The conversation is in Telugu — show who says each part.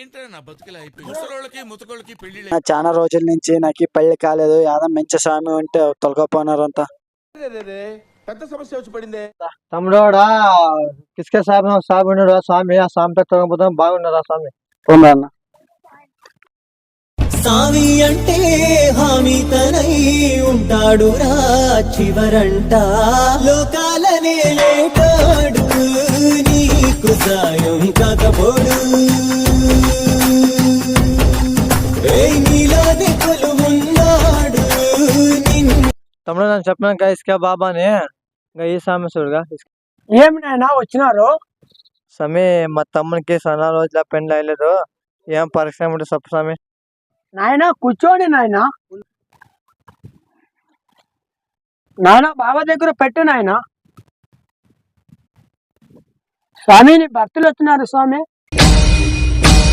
Speaker 1: ఏంటంటే నా బతుకులా అయిపోయింది. ముసలోళ్ళకి ముతకోళ్ళకి పెళ్లిళ్ళు
Speaker 2: నా చాలా రోజుల నుంచి నాకు పెళ్లి కాలేదు. యాదం మంచి స్వామి ఉంటే తొలకపోయినారంతా.
Speaker 1: పెద్ద సమస్య వచ్చి పడిందే.
Speaker 3: తమ్ముడోడా కిస్కే సాబ్ ఉన్నాడు స్వామి, ఆ స్వామి తొలగిపోతాం. బాగున్నారా స్వామి?
Speaker 2: పోందన్న.
Speaker 4: సామి అంటే హామీ తనై ఉంటాడు రా చివరంట, లోకాలనే లేటాడు నీకు సాయం కాకపోడు. నీలోని కొలువున్నాడు
Speaker 3: తమ్ముడు నేను చెప్పినాక ఇసుకే బాబా అని ఇంకా ఈ స్వామి చూడుగా.
Speaker 5: ఏమి నాయనా వచ్చినారు?
Speaker 3: స్వామి మా తమ్మునికి సన్నా రోజుల పెండ్లి అయ్యలేదు, ఏం పరిశ్రమ ఉంటే చెప్పు స్వామి.
Speaker 5: నాయనా కూర్చోండి నాయనా. నాయనా బాబా దగ్గర పెట్టు నాయనా. స్వామి నీ భక్తులు వచ్చినారు స్వామి.